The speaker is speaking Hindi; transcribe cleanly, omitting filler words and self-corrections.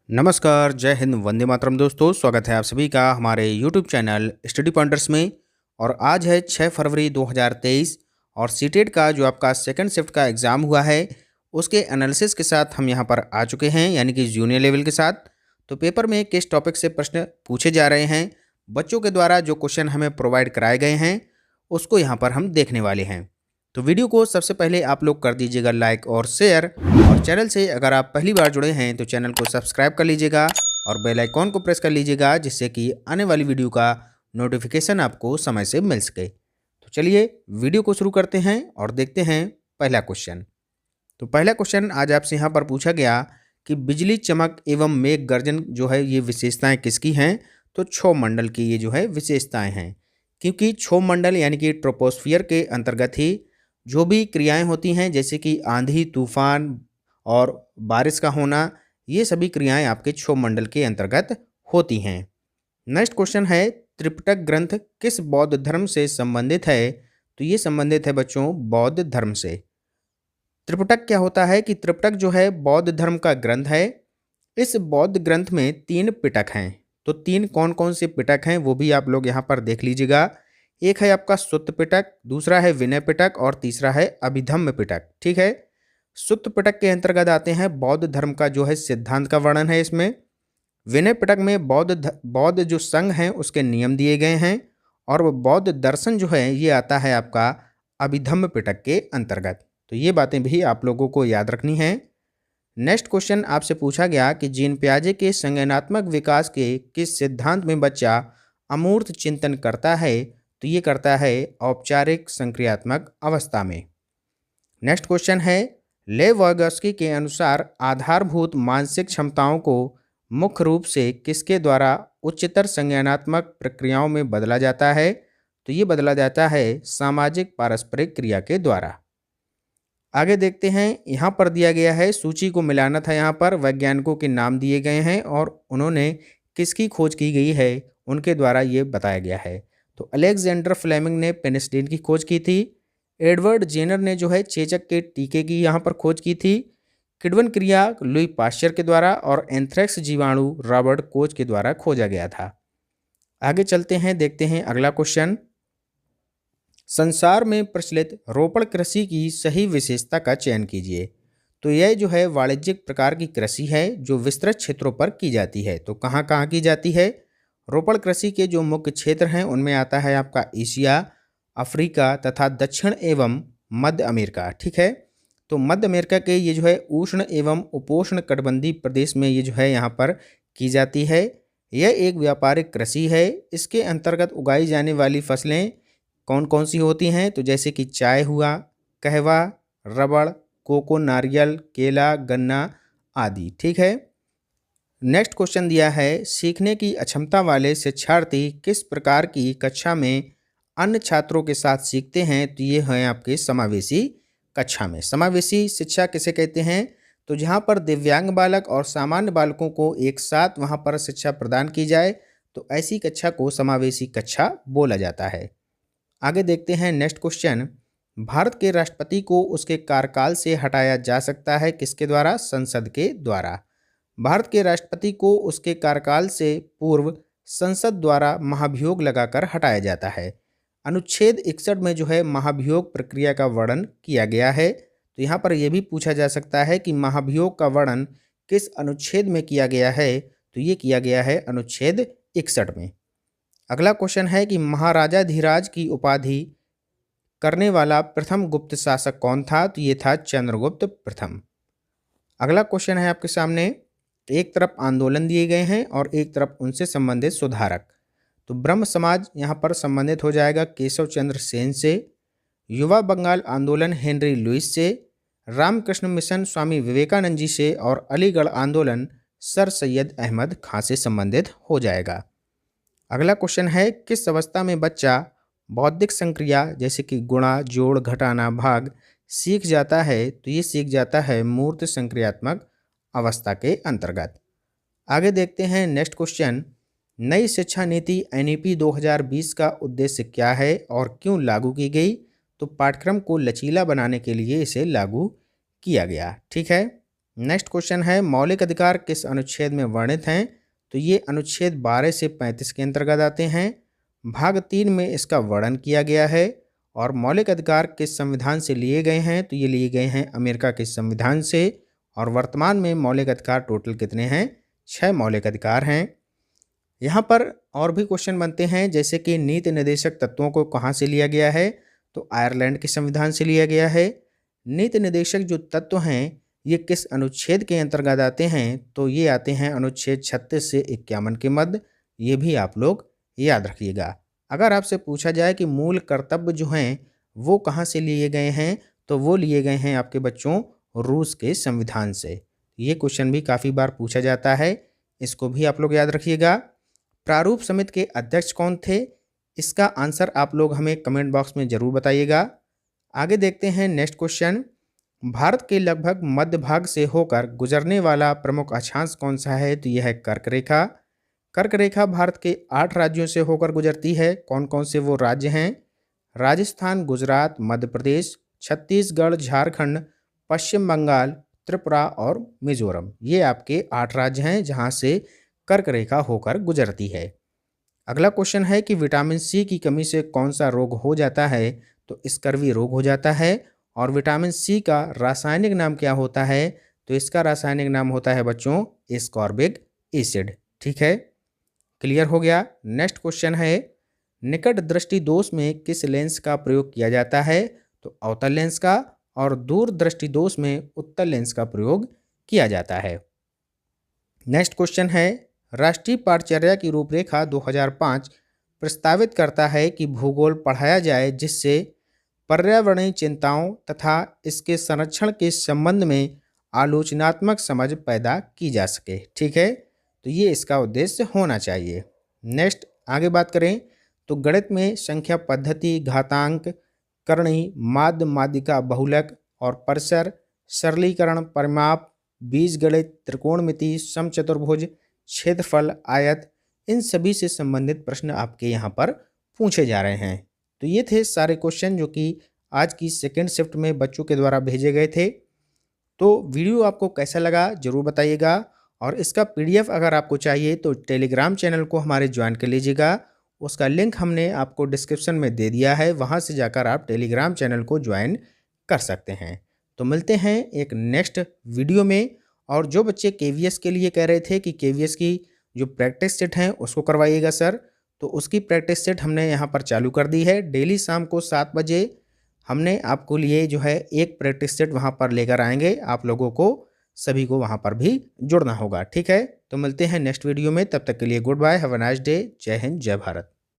नमस्कार, जय हिंद, वंदे मातरम दोस्तों। स्वागत है आप सभी का हमारे यूट्यूब चैनल स्टडी पॉइंटर्स में। और आज है 6 फरवरी 2023 और सीटेट का जो आपका सेकंड शिफ्ट का एग्ज़ाम हुआ है उसके एनालिसिस के साथ हम यहाँ पर आ चुके हैं, यानी कि जूनियर लेवल के साथ। तो पेपर में किस टॉपिक से प्रश्न पूछे जा रहे हैं, बच्चों के द्वारा जो क्वेश्चन हमें प्रोवाइड कराए गए हैं उसको यहाँ पर हम देखने वाले हैं। तो वीडियो को सबसे पहले आप लोग कर दीजिएगा लाइक और शेयर, और चैनल से अगर आप पहली बार जुड़े हैं तो चैनल को सब्सक्राइब कर लीजिएगा और बेल आइकॉन को प्रेस कर लीजिएगा, जिससे कि आने वाली वीडियो का नोटिफिकेशन आपको समय से मिल सके। तो चलिए वीडियो को शुरू करते हैं और देखते हैं पहला क्वेश्चन। तो पहला क्वेश्चन आज आपसे यहाँ पर पूछा गया कि बिजली चमक एवं मेघ गर्जन जो है ये विशेषताएं किसकी हैं। तो क्षोभ मंडल की ये जो है विशेषताएं हैं, क्योंकि क्षोभ मंडल यानी कि ट्रोपोस्फियर के अंतर्गत ही जो भी क्रियाएं होती हैं, जैसे कि आंधी, तूफान और बारिश का होना, ये सभी क्रियाएं आपके क्षोभ मंडल के अंतर्गत होती हैं। नेक्स्ट क्वेश्चन है, त्रिपिटक ग्रंथ किस बौद्ध धर्म से संबंधित है। तो ये संबंधित है बच्चों बौद्ध धर्म से। त्रिपिटक क्या होता है कि त्रिपिटक जो है बौद्ध धर्म का ग्रंथ है। इस बौद्ध ग्रंथ में 3 पिटक हैं। तो 3 कौन कौन से पिटक हैं वो भी आप लोग यहाँ पर देख लीजिएगा। एक है आपका सुत्त पिटक, दूसरा है विनय पिटक और तीसरा है अभिधम्म पिटक। ठीक है। सुत्त पिटक के अंतर्गत आते हैं बौद्ध धर्म का जो है सिद्धांत का वर्णन है इसमें। विनय पिटक में बौद्ध जो संघ हैं उसके नियम दिए गए हैं। और वो बौद्ध दर्शन जो है ये आता है आपका अभिधम्म पिटक के अंतर्गत। तो ये बातें भी आप लोगों को याद रखनी है। नेक्स्ट क्वेश्चन आपसे पूछा गया कि जीन पियाजे के संज्ञानात्मक विकास के किस सिद्धांत में बच्चा अमूर्त चिंतन करता है। तो ये करता है औपचारिक संक्रियात्मक अवस्था में। नेक्स्ट क्वेश्चन है, लेव वाइगोत्स्की के अनुसार आधारभूत मानसिक क्षमताओं को मुख्य रूप से किसके द्वारा उच्चतर संज्ञानात्मक प्रक्रियाओं में बदला जाता है। तो ये बदला जाता है सामाजिक पारस्परिक क्रिया के द्वारा। आगे देखते हैं, यहाँ पर दिया गया है, सूची को मिलाना था। यहाँ पर वैज्ञानिकों के नाम दिए गए हैं और उन्होंने किसकी खोज की गई है उनके द्वारा ये बताया गया है। तो अलेक्जेंडर फ्लेमिंग ने पेनिसिलिन की खोज की थी। एडवर्ड जेनर ने जो है चेचक के टीके की यहाँ पर खोज की थी। किडवन क्रिया लुई पाश्चर के द्वारा और एंथ्रेक्स जीवाणु रॉबर्ट कोच के द्वारा खोजा गया था। आगे चलते हैं, देखते हैं अगला क्वेश्चन। संसार में प्रचलित रोपण कृषि की सही विशेषता का चयन कीजिए। तो यह जो है वाणिज्यिक प्रकार की कृषि है जो विस्तृत क्षेत्रों पर की जाती है। तो कहाँ कहाँ की जाती है। रोपण कृषि के जो मुख्य क्षेत्र हैं उनमें आता है आपका एशिया, अफ्रीका तथा दक्षिण एवं मध्य अमेरिका। ठीक है। तो मध्य अमेरिका के ये जो है उष्ण एवं उपोष्ण कटिबंधीय प्रदेश में ये जो है यहाँ पर की जाती है। यह एक व्यापारिक कृषि है। इसके अंतर्गत उगाई जाने वाली फसलें कौन कौन सी होती हैं। तो जैसे कि चाय हुआ, कहवा, रबड़, कोको, नारियल, केला, गन्ना आदि। ठीक है। नेक्स्ट क्वेश्चन दिया है, सीखने की अक्षमता वाले शिक्षार्थी किस प्रकार की कक्षा में अन्य छात्रों के साथ सीखते हैं। तो ये हैं आपके समावेशी कक्षा में। समावेशी शिक्षा किसे कहते हैं। तो जहाँ पर दिव्यांग बालक और सामान्य बालकों को एक साथ वहाँ पर शिक्षा प्रदान की जाए तो ऐसी कक्षा को समावेशी कक्षा बोला जाता है। आगे देखते हैं नेक्स्ट क्वेश्चन, भारत के राष्ट्रपति को उसके कार्यकाल से हटाया जा सकता है किसके द्वारा। संसद के द्वारा। भारत के राष्ट्रपति को उसके कार्यकाल से पूर्व संसद द्वारा महाभियोग लगाकर हटाया जाता है। अनुच्छेद 61 में जो है महाभियोग प्रक्रिया का वर्णन किया गया है। तो यहाँ पर यह भी पूछा जा सकता है कि महाभियोग का वर्णन किस अनुच्छेद में किया गया है। तो ये किया गया है अनुच्छेद 61 में। अगला क्वेश्चन है कि महाराजाधिराज की उपाधि करने वाला प्रथम गुप्त शासक कौन था। तो ये था चंद्रगुप्त प्रथम। अगला क्वेश्चन है आपके सामने, एक तरफ आंदोलन दिए गए हैं और एक तरफ उनसे संबंधित सुधारक। तो ब्रह्म समाज यहाँ पर संबंधित हो जाएगा केशव चंद्र सेन से, युवा बंगाल आंदोलन हेनरी लुइस से, रामकृष्ण मिशन स्वामी विवेकानंद जी से और अलीगढ़ आंदोलन सर सैयद अहमद खां से संबंधित हो जाएगा। अगला क्वेश्चन है, किस अवस्था में बच्चा बौद्धिक संक्रिया जैसे कि गुणा, जोड़, घटाना, भाग सीख जाता है। तो ये सीख जाता है मूर्त संक्रियात्मक अवस्था के अंतर्गत। आगे देखते हैं नेक्स्ट क्वेश्चन, नई शिक्षा नीति एनईपी 2020 का उद्देश्य क्या है और क्यों लागू की गई। तो पाठ्यक्रम को लचीला बनाने के लिए इसे लागू किया गया। ठीक है। नेक्स्ट क्वेश्चन है मौलिक अधिकार किस अनुच्छेद में वर्णित हैं? तो ये अनुच्छेद 12 से 35 के अंतर्गत आते हैं। भाग 3 में इसका वर्णन किया गया है। और मौलिक अधिकार किस संविधान से लिए गए हैं? तो ये लिए गए हैं अमेरिका के संविधान से। और वर्तमान में मौलिक अधिकार टोटल कितने हैं? 6 मौलिक अधिकार हैं। यहाँ पर और भी क्वेश्चन बनते हैं, जैसे कि नीति निर्देशक तत्वों को कहाँ से लिया गया है? तो आयरलैंड के संविधान से लिया गया है। नीति निर्देशक जो तत्व हैं ये किस अनुच्छेद के अंतर्गत आते हैं? तो ये आते हैं अनुच्छेद 36 से 51 के मध्य। ये भी आप लोग याद रखिएगा। अगर आपसे पूछा जाए कि मूल कर्तव्य जो हैं वो कहाँ से लिए गए हैं, तो वो लिए गए हैं आपके बच्चों रूस के संविधान से। ये क्वेश्चन भी काफ़ी बार पूछा जाता है, इसको भी आप लोग याद रखिएगा। प्रारूप समिति के अध्यक्ष कौन थे? इसका आंसर आप लोग हमें कमेंट बॉक्स में ज़रूर बताइएगा। आगे देखते हैं नेक्स्ट क्वेश्चन। भारत के लगभग मध्य भाग से होकर गुजरने वाला प्रमुख अक्षांश कौन सा है? तो यह है कर्क रेखा। कर्क रेखा भारत के 8 राज्यों से होकर गुजरती है। कौन कौन से वो राज्य हैं? राजस्थान, गुजरात, मध्य प्रदेश, छत्तीसगढ़, झारखंड, पश्चिम बंगाल, त्रिपुरा और मिजोरम। ये आपके 8 राज्य हैं जहां से कर्क रेखा होकर गुजरती है। अगला क्वेश्चन है कि विटामिन सी की कमी से कौन सा रोग हो जाता है? तो स्कर्वी रोग हो जाता है। और विटामिन सी का रासायनिक नाम क्या होता है? तो इसका रासायनिक नाम होता है बच्चों एस्कॉर्बिक एसिड। ठीक है, क्लियर हो गया। नेक्स्ट क्वेश्चन है निकट दृष्टि दोष में किस लेंस का प्रयोग किया जाता है? तो अवतल लेंस का। और दूर दृष्टि दोष में उत्तल लेंस का प्रयोग किया जाता है। नेक्स्ट क्वेश्चन है राष्ट्रीय पाठचर्या की रूपरेखा 2005 प्रस्तावित करता है कि भूगोल पढ़ाया जाए जिससे पर्यावरणीय चिंताओं तथा इसके संरक्षण के संबंध में आलोचनात्मक समझ पैदा की जा सके। ठीक है, तो ये इसका उद्देश्य होना चाहिए। नेक्स्ट आगे बात करें तो गणित में संख्या पद्धति, घातांक, करणी, माध्य, माध्यिका, बहुलक और परिसर, सरलीकरण, परिमाप, बीजगणित, त्रिकोणमिति, समचतुर्भुज, क्षेत्रफल, आयत, इन सभी से संबंधित प्रश्न आपके यहाँ पर पूछे जा रहे हैं। तो ये थे सारे क्वेश्चन जो कि आज की सेकेंड शिफ्ट में बच्चों के द्वारा भेजे गए थे। तो वीडियो आपको कैसा लगा ज़रूर बताइएगा। और इसका पीडीएफ अगर आपको चाहिए तो टेलीग्राम चैनल को हमारे ज्वाइन कर लीजिएगा। उसका लिंक हमने आपको डिस्क्रिप्शन में दे दिया है, वहाँ से जाकर आप टेलीग्राम चैनल को ज्वाइन कर सकते हैं। तो मिलते हैं एक नेक्स्ट वीडियो में। और जो बच्चे केवीएस के लिए कह रहे थे कि केवीएस की जो प्रैक्टिस सेट हैं उसको करवाइएगा सर, तो उसकी प्रैक्टिस सेट हमने यहाँ पर चालू कर दी है। डेली शाम को 7 बजे हमने आपको लिए जो है एक प्रैक्टिस सेट वहाँ पर लेकर आएंगे। आप लोगों को सभी को वहाँ पर भी जुड़ना होगा। ठीक है, तो मिलते हैं नेक्स्ट वीडियो में। तब तक के लिए good bye, have a nice day. जय हिंद, जय भारत।